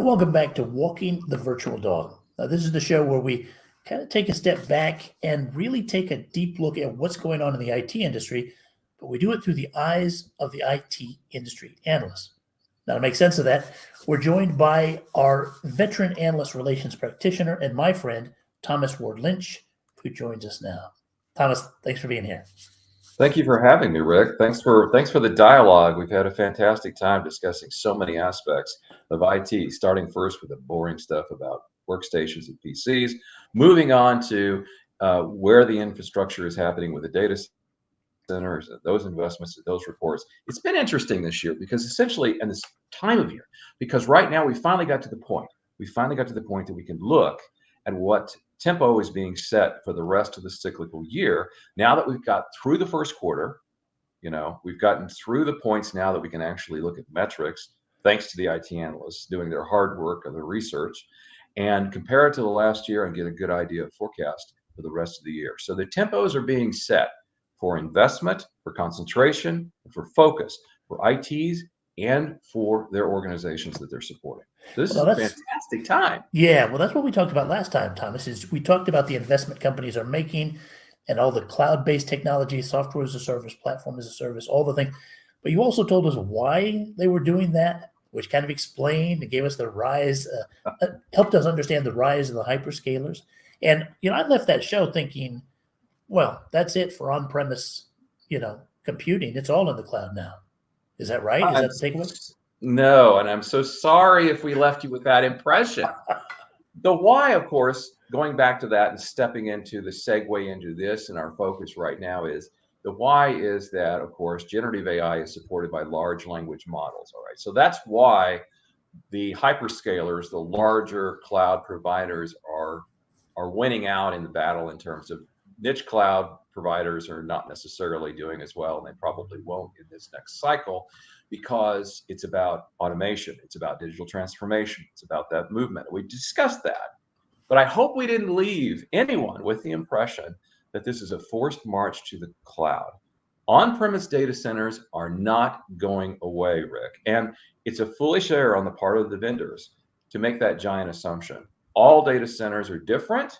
welcome back to Walking the Virtual Dog. Now, this is the show where we kind of take a step back and really take a deep look at what's going on in the IT industry, but we do it through the eyes of the IT industry analysts. Now, to make sense of that, we're joined by our veteran analyst relations practitioner and my friend, Thomas Ward Lynch, who joins us now. Thomas, thanks for being here. Thank you for having me, Rick. Thanks for the dialogue. We've had a fantastic time discussing so many aspects of IT, starting first with the boring stuff about workstations and PCs, moving on to where the infrastructure is happening with the data centers, those investments, those reports. It's been interesting this year because essentially, and this time of year, because right now we finally got to the point. We finally got to the point that we can look at what tempo is being set for the rest of the cyclical year. Now that we've got through the first quarter, we've gotten through the points now that we can actually look at metrics, thanks to the IT analysts doing their hard work and their research, and compare it to the last year and get a good idea of forecast for the rest of the year. So the tempos are being set for investment, for concentration, for focus, for ITs, and for their organizations that they're supporting. So this is a fantastic time. Yeah, well, that's what we talked about last time, Thomas, is we talked about the investment companies are making and all the cloud-based technology, software as a service, platform as a service, all the things. But you also told us why they were doing that, which kind of explained and gave us the rise, helped us understand the rise of the hyperscalers. And, I left that show thinking, well, that's it for on-premise, computing. It's all in the cloud now. Is that right? Is that the takeaway? No, and I'm so sorry if we left you with that impression. The why, of course, going back to that and stepping into the segue into this and our focus right now is the why is that, of course, generative AI is supported by large language models. All right. So that's why the hyperscalers, the larger cloud providers are winning out in the battle in terms of niche cloud providers are not necessarily doing as well, and they probably won't in this next cycle because it's about automation, it's about digital transformation, it's about that movement. We discussed that, but I hope we didn't leave anyone with the impression that this is a forced march to the cloud. On-premise data centers are not going away, Rick, and it's a foolish error on the part of the vendors to make that giant assumption. All data centers are different,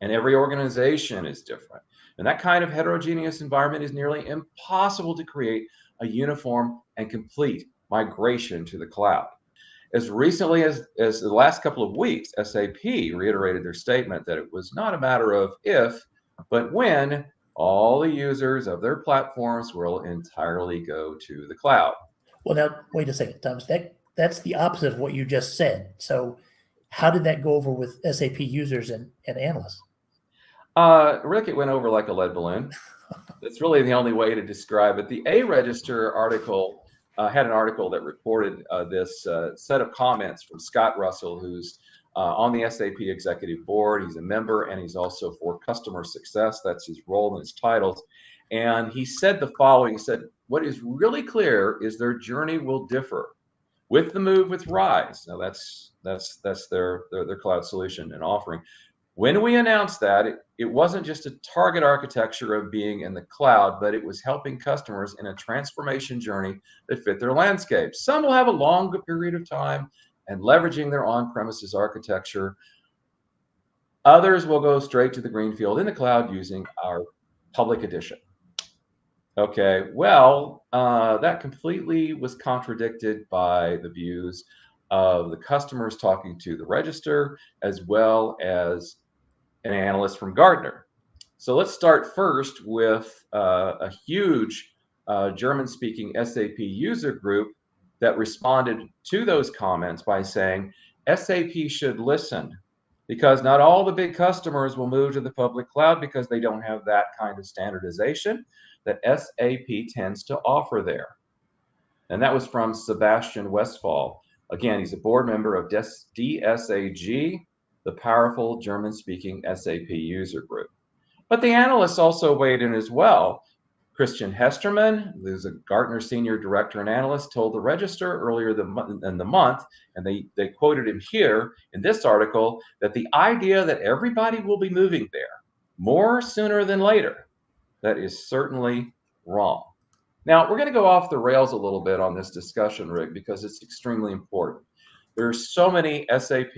and every organization is different. And that kind of heterogeneous environment is nearly impossible to create a uniform and complete migration to the cloud. As recently as the last couple of weeks, SAP reiterated their statement that it was not a matter of if, but when all the users of their platforms will entirely go to the cloud. Well, now, wait a second, Thomas. That's the opposite of what you just said. So how did that go over with SAP users and analysts? Rick, it went over like a lead balloon. That's really the only way to describe it. The A-Register article had an article that reported this set of comments from Scott Russell, who's on the SAP executive board. He's a member, and he's also for customer success. That's his role and his titles. And he said the following. He said, what is really clear is their journey will differ with the move with RISE. Now that's their cloud solution and offering. When we announced that, it wasn't just a target architecture of being in the cloud, but it was helping customers in a transformation journey that fit their landscape. Some will have a longer period of time and leveraging their on-premises architecture. Others will go straight to the greenfield in the cloud using our public edition. Okay, well, that completely was contradicted by the views of the customers talking to the register, as well as an analyst from Gartner. So let's start first with a huge German-speaking SAP user group that responded to those comments by saying, SAP should listen because not all the big customers will move to the public cloud because they don't have that kind of standardization that SAP tends to offer there. And that was from Sebastian Westphal. Again, he's a board member of DSAG, the powerful German-speaking SAP user group. But the analysts also weighed in as well. Christian Hesterman, who's a Gartner senior director and analyst, told the Register earlier in the month, and they quoted him here in this article, that the idea that everybody will be moving there more sooner than later, that is certainly wrong. Now, we're going to go off the rails a little bit on this discussion, Rick, because it's extremely important. There's so many SAP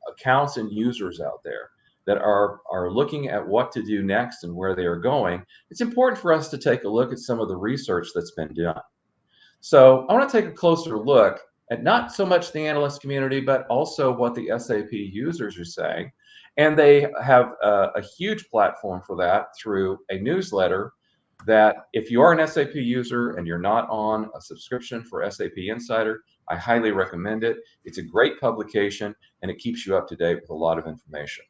accounts and users out there that are looking at what to do next and where they are going. It's important for us to take a look at some of the research that's been done. So I want to take a closer look at not so much the analyst community, but also what the SAP users are saying. And they have a huge platform for that through a newsletter that if you are an SAP user and you're not on a subscription for SAP Insider, I highly recommend it. It's a great publication and it keeps you up to date with a lot of information.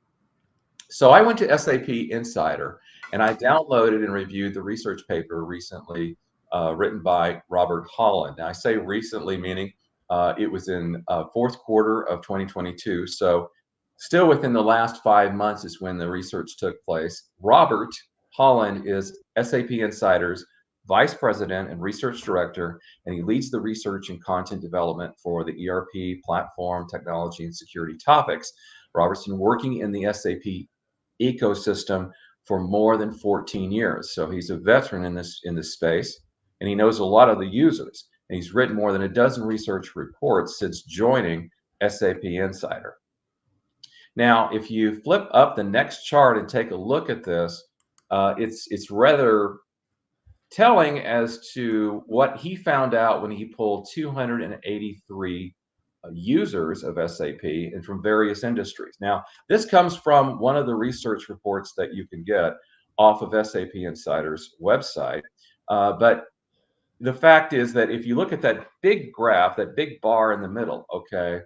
So I went to SAP Insider and I downloaded and reviewed the research paper recently written by Robert Holland. Now I say recently, meaning it was in fourth quarter of 2022. So still within the last 5 months is when the research took place. Robert Holland is SAP Insider's Vice President and Research Director, and he leads the research and content development for the ERP, platform, technology, and security topics. Robert's been working in the SAP ecosystem for more than 14 years. So he's a veteran in this space, and he knows a lot of the users. And he's written more than a dozen research reports since joining SAP Insider. Now, if you flip up the next chart and take a look at this, it's rather telling as to what he found out when he pulled 283 users of SAP and from various industries. Now, this comes from one of the research reports that you can get off of SAP Insider's website. But the fact is that if you look at that big graph, that big bar in the middle, okay,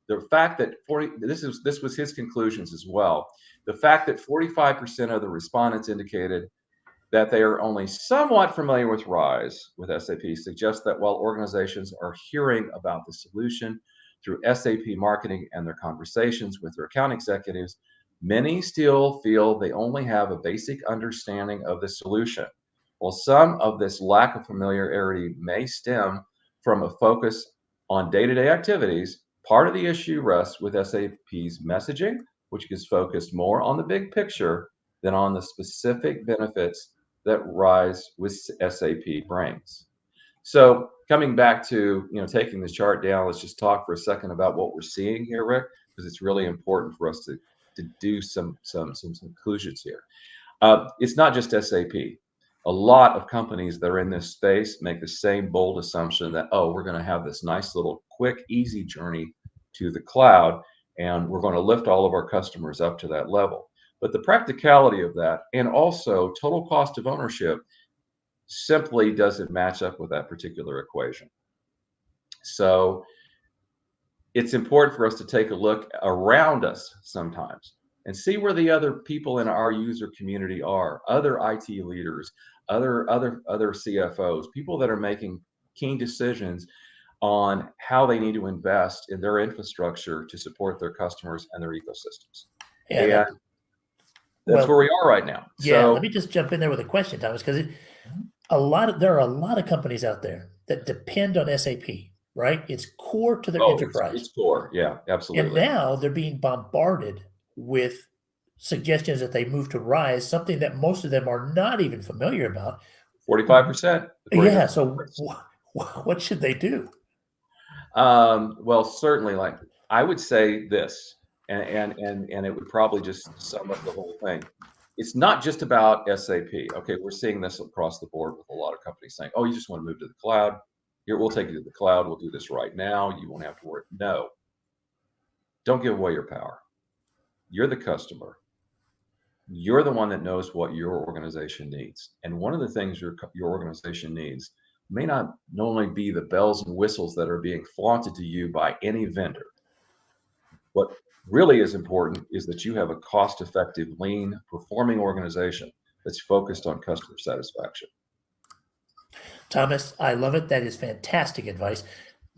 the fact that this was his conclusions as well. The fact that 45% of the respondents indicated that they are only somewhat familiar with RISE with SAP suggests that while organizations are hearing about the solution through SAP marketing and their conversations with their account executives, many still feel they only have a basic understanding of the solution. While some of this lack of familiarity may stem from a focus on day-to-day activities, part of the issue rests with SAP's messaging, which is focused more on the big picture than on the specific benefits that RISE with SAP brings. So coming back to taking this chart down, let's just talk for a second about what we're seeing here, Rick, because it's really important for us to do some conclusions here. It's not just SAP. A lot of companies that are in this space make the same bold assumption that, oh, we're going to have this nice little quick, easy journey to the cloud, and we're going to lift all of our customers up to that level. But the practicality of that, and also total cost of ownership, simply doesn't match up with that particular equation. So it's important for us to take a look around us sometimes and see where the other people in our user community are, other IT leaders, other CFOs, people that are making key decisions on how they need to invest in their infrastructure to support their customers and their ecosystems. Yeah, and that's where we are right now. Yeah, so let me just jump in there with a question, Thomas, because there are a lot of companies out there that depend on SAP, right? It's core to their enterprise. It's core, yeah, absolutely. And now they're being bombarded with suggestions that they move to RISE, something that most of them are not even familiar about. 45%. Yeah, so what should they do? Well, certainly, like I would say this, and it would probably just sum up the whole thing. It's not just about SAP. Okay, we're seeing this across the board with a lot of companies saying, "Oh, you just want to move to the cloud? Here, we'll take you to the cloud. We'll do this right now. You won't have to worry." No, don't give away your power. You're the customer. You're the one that knows what your organization needs, and one of the things your organization needs may not only be the bells and whistles that are being flaunted to you by any vendor. What really is important is that you have a cost-effective, lean, performing organization that's focused on customer satisfaction. Thomas, I love it. That is fantastic advice.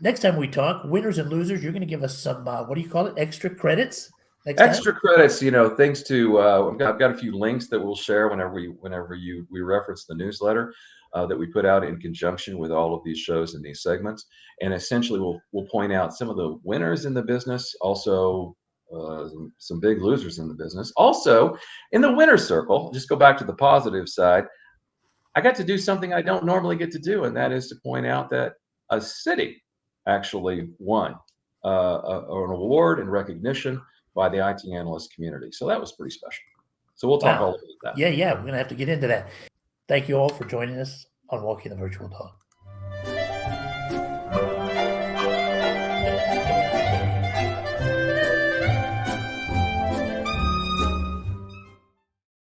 Next time we talk, winners and losers, you're going to give us some, what do you call it, extra credits? Extra credits, things to, I've got a few links that we'll share whenever we reference the newsletter that we put out in conjunction with all of these shows and these segments. And essentially we'll point out some of the winners in the business, also some big losers in the business. Also in the winner circle, just go back to the positive side, I got to do something I don't normally get to do, and that is to point out that a city actually won an award and recognition by the IT analyst community. So that was pretty special. So we'll talk Wow. all about that. Yeah, we're going to have to get into that. Thank you all for joining us on Walking the Virtual Dog.